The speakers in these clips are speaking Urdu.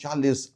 40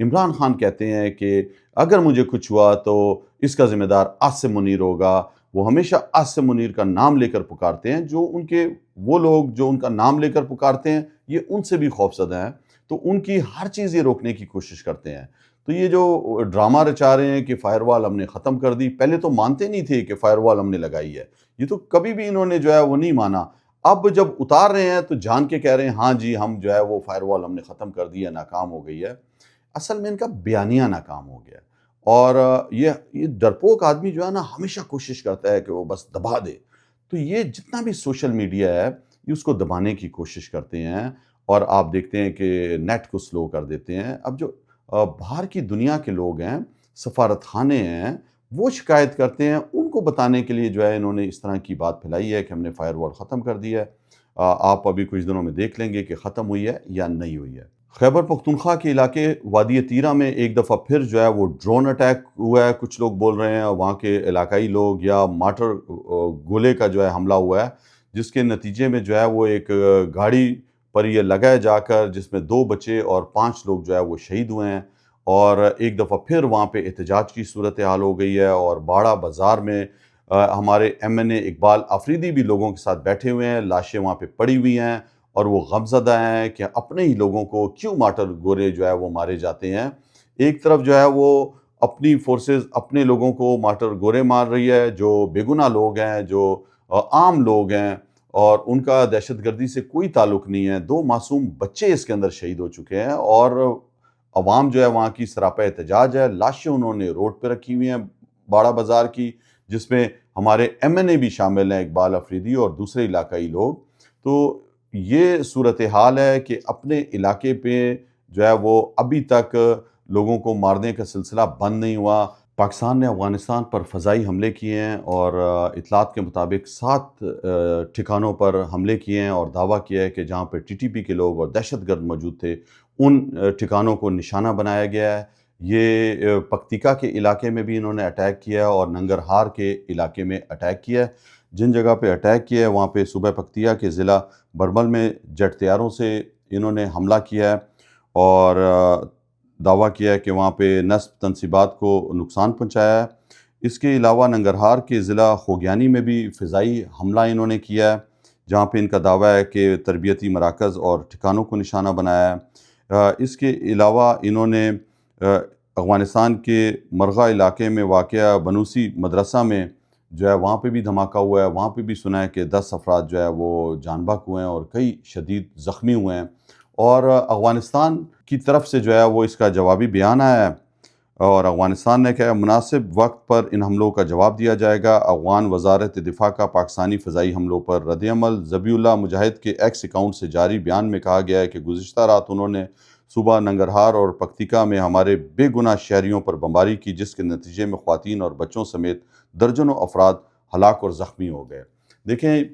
عمران خان کہتے ہیں کہ اگر مجھے کچھ ہوا تو اس کا ذمہ دار عاصم منیر ہوگا، وہ ہمیشہ عاصم منیر کا نام لے کر پکارتے ہیں، جو ان کے وہ لوگ جو ان کا نام لے کر پکارتے ہیں یہ ان سے بھی خوفزدہ ہیں، تو ان کی ہر چیز یہ روکنے کی کوشش کرتے ہیں۔ تو یہ جو ڈرامہ رچا رہے ہیں کہ فائر وال ہم نے ختم کر دی، پہلے تو مانتے نہیں تھے کہ فائر وال ہم نے لگائی ہے، یہ تو کبھی بھی انہوں نے جو ہے وہ نہیں مانا، اب جب اتار رہے ہیں تو جان کے کہہ رہے ہیں ہاں جی ہم جو ہے وہ فائر وال ہم نے ختم کر دی ہے، ناکام ہو گئی ہے۔ اصل میں ان کا بیانیہ ناکام ہو گیا، اور یہ ڈرپوک آدمی جو ہے نا ہمیشہ کوشش کرتا ہے کہ وہ بس دبا دے، تو یہ جتنا بھی سوشل میڈیا ہے یہ اس کو دبانے کی کوشش کرتے ہیں، اور آپ دیکھتے ہیں کہ نیٹ کو سلو کر دیتے ہیں۔ اب جو باہر کی دنیا کے لوگ ہیں، سفارت خانے ہیں، وہ شکایت کرتے ہیں، ان کو بتانے کے لیے جو ہے انہوں نے اس طرح کی بات پھیلائی ہے کہ ہم نے فائر وال ختم کر دی ہے۔ آپ ابھی کچھ دنوں میں دیکھ لیں گے کہ ختم ہوئی ہے یا نہیں ہوئی ہے۔ خیبر پختونخوا کے علاقے وادی تیرہ میں ایک دفعہ پھر جو ہے وہ ڈرون اٹیک ہوا ہے، کچھ لوگ بول رہے ہیں وہاں کے علاقائی لوگ، یا مارٹر گولے کا جو ہے حملہ ہوا ہے، جس کے نتیجے میں جو ہے وہ ایک گاڑی پر یہ لگا جا کر، جس میں 2 بچے اور 5 لوگ جو ہے وہ شہید ہوئے ہیں، اور ایک دفعہ پھر وہاں پہ احتجاج کی صورتحال ہو گئی ہے، اور باڑہ بازار میں ہمارے ایم این اے اقبال آفریدی بھی لوگوں کے ساتھ بیٹھے ہوئے ہیں، لاشیں وہاں پہ پڑی ہوئی ہیں، اور وہ غمزدہ ہیں کہ اپنے ہی لوگوں کو کیوں مارٹر گورے جو ہے وہ مارے جاتے ہیں۔ ایک طرف جو ہے وہ اپنی فورسز اپنے لوگوں کو مارٹر گورے مار رہی ہے، جو بے گناہ لوگ ہیں، جو عام لوگ ہیں، اور ان کا دہشت گردی سے کوئی تعلق نہیں ہے۔ 2 معصوم بچے اس کے اندر شہید ہو چکے ہیں، اور عوام جو ہے وہاں کی سراپا احتجاج ہے، لاشیں انہوں نے روڈ پہ رکھی ہوئی ہیں باڑہ بازار کی، جس میں ہمارے ایم این اے بھی شامل ہیں، اقبال آفریدی اور دوسرے علاقائی لوگ۔ تو یہ صورتحال ہے کہ اپنے علاقے پہ جو ہے وہ ابھی تک لوگوں کو مارنے کا سلسلہ بند نہیں ہوا۔ پاکستان نے افغانستان پر فضائی حملے کیے ہیں، اور اطلاعات کے مطابق 7 ٹھکانوں پر حملے کیے ہیں، اور دعویٰ کیا ہے کہ جہاں پہ ٹی ٹی پی کے لوگ اور دہشت گرد موجود تھے ان ٹھکانوں کو نشانہ بنایا گیا ہے۔ یہ پکتیکا کے علاقے میں بھی انہوں نے اٹیک کیا ہے، اور ننگرہار کے علاقے میں اٹیک کیا ہے۔ جن جگہ پہ اٹیک کیا ہے وہاں پہ صوبہ پکتیا کے ضلع برمل میں جیٹ طیاروں سے انہوں نے حملہ کیا ہے، اور دعویٰ کیا ہے کہ وہاں پہ نصب تنصیبات کو نقصان پہنچایا ہے۔ اس کے علاوہ ننگرہار کے ضلع خوگیانی میں بھی فضائی حملہ انہوں نے کیا ہے، جہاں پہ ان کا دعویٰ ہے کہ تربیتی مراکز اور ٹھکانوں کو نشانہ بنایا ہے۔ اس کے علاوہ انہوں نے افغانستان کے مرغہ علاقے میں واقع بنوسی مدرسہ میں جو ہے وہاں پہ بھی دھماکہ ہوا ہے، وہاں پہ بھی سنا ہے کہ 10 افراد جو ہے وہ جان بحق ہوئے ہیں اور کئی شدید زخمی ہوئے ہیں، اور افغانستان کی طرف سے جو ہے وہ اس کا جوابی بیان آیا ہے، اور افغانستان نے کہا مناسب وقت پر ان حملوں کا جواب دیا جائے گا۔ افغان وزارت دفاع کا پاکستانی فضائی حملوں پر رد عمل۔ ذبیح اللہ مجاہد کے ایکس اکاؤنٹ سے جاری بیان میں کہا گیا ہے کہ گزشتہ رات انہوں نے صوبہ ننگرہار اور پکتیکا میں ہمارے بے گناہ شہریوں پر بمباری کی، جس کے نتیجے میں خواتین اور بچوں سمیت درجنوں افراد ہلاک اور زخمی ہو گئے۔ دیکھیں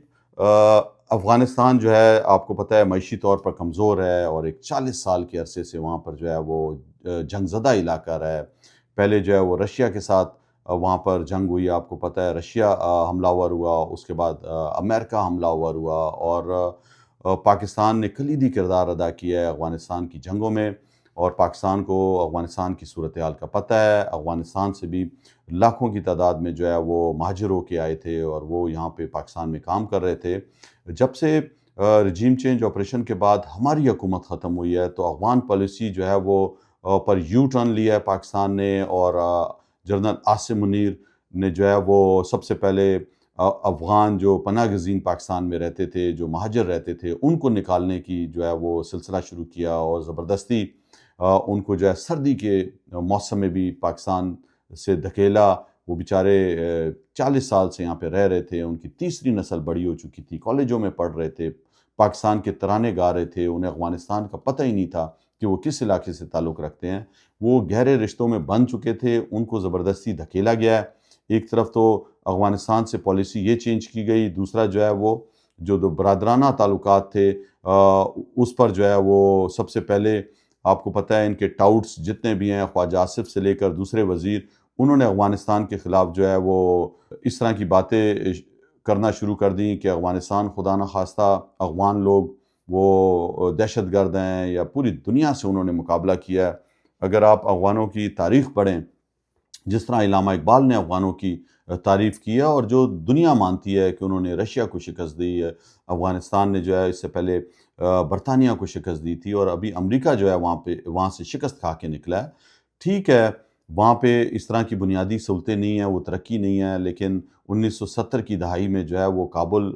افغانستان جو ہے آپ کو پتہ ہے معاشی طور پر کمزور ہے، اور ایک 40 سال کے عرصے سے وہاں پر جو ہے وہ جنگ زدہ علاقہ رہا ہے۔ پہلے جو ہے وہ رشیا کے ساتھ وہاں پر جنگ ہوئی، آپ کو پتہ ہے رشیا حملہ آور ہوا، اس کے بعد امریکہ حملہ آور ہوا، اور پاکستان نے کلیدی کردار ادا کیا ہے افغانستان کی جنگوں میں، اور پاکستان کو افغانستان کی صورتحال کا پتہ ہے۔ افغانستان سے بھی لاکھوں کی تعداد میں جو ہے وہ مہاجر ہو کے آئے تھے، اور وہ یہاں پہ پاکستان میں کام کر رہے تھے۔ جب سے رجیم چینج آپریشن کے بعد ہماری حکومت ختم ہوئی ہے، تو افغان پالیسی جو ہے وہ پر یو ٹرن لیا ہے پاکستان نے، اور جنرل عاصم منیر نے جو ہے وہ سب سے پہلے افغان جو پناہ گزین پاکستان میں رہتے تھے، جو مہاجر رہتے تھے، ان کو نکالنے کی جو ہے وہ سلسلہ شروع کیا، اور زبردستی ان کو جو ہے سردی کے موسم میں بھی پاکستان سے دھکیلا۔ وہ بیچارے 40 سال سے یہاں پہ رہ رہے تھے، ان کی تیسری نسل بڑی ہو چکی تھی، کالجوں میں پڑھ رہے تھے، پاکستان کے ترانے گا رہے تھے، انہیں افغانستان کا پتہ ہی نہیں تھا کہ وہ کس علاقے سے تعلق رکھتے ہیں۔ وہ گہرے رشتوں میں بن چکے تھے، ان کو زبردستی دھکیلا گیا ہے۔ ایک طرف تو افغانستان سے پالیسی یہ چینج کی گئی، دوسرا جو ہے وہ جو برادرانہ تعلقات تھے اس پر جو ہے وہ سب سے پہلے آپ کو پتہ ہے ان کے ٹاؤٹس جتنے بھی ہیں، خواجہ آصف سے لے کر دوسرے وزیر، انہوں نے افغانستان کے خلاف جو ہے وہ اس طرح کی باتیں کرنا شروع کر دیں کہ افغانستان خدا نخواستہ افغان لوگ وہ دہشت گرد ہیں، یا پوری دنیا سے انہوں نے مقابلہ کیا ہے۔ اگر آپ افغانوں کی تاریخ پڑھیں، جس طرح علامہ اقبال نے افغانوں کی تعریف کیا، اور جو دنیا مانتی ہے کہ انہوں نے رشیا کو شکست دی ہے، افغانستان نے جو ہے اس سے پہلے برطانیہ کو شکست دی تھی، اور ابھی امریکہ جو ہے وہاں سے شکست کھا کے نکلا ہے۔ ٹھیک ہے، وہاں پہ اس طرح کی بنیادی سہولتیں نہیں ہیں، وہ ترقی نہیں ہے، لیکن 1970 کی دہائی میں جو ہے وہ کابل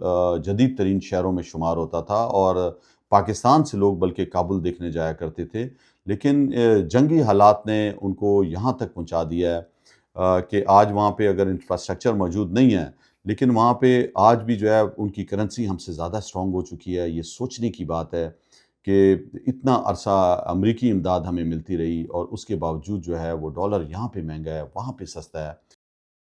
جدید ترین شہروں میں شمار ہوتا تھا، اور پاکستان سے لوگ بلکہ کابل دیکھنے جایا کرتے تھے۔ لیکن جنگی حالات نے ان کو یہاں تک پہنچا دیا ہے کہ آج وہاں پہ اگر انفراسٹرکچر موجود نہیں ہے، لیکن وہاں پہ آج بھی جو ہے ان کی کرنسی ہم سے زیادہ اسٹرانگ ہو چکی ہے۔ یہ سوچنے کی بات ہے کہ اتنا عرصہ امریکی امداد ہمیں ملتی رہی، اور اس کے باوجود جو ہے وہ ڈالر یہاں پہ مہنگا ہے، وہاں پہ سستا ہے۔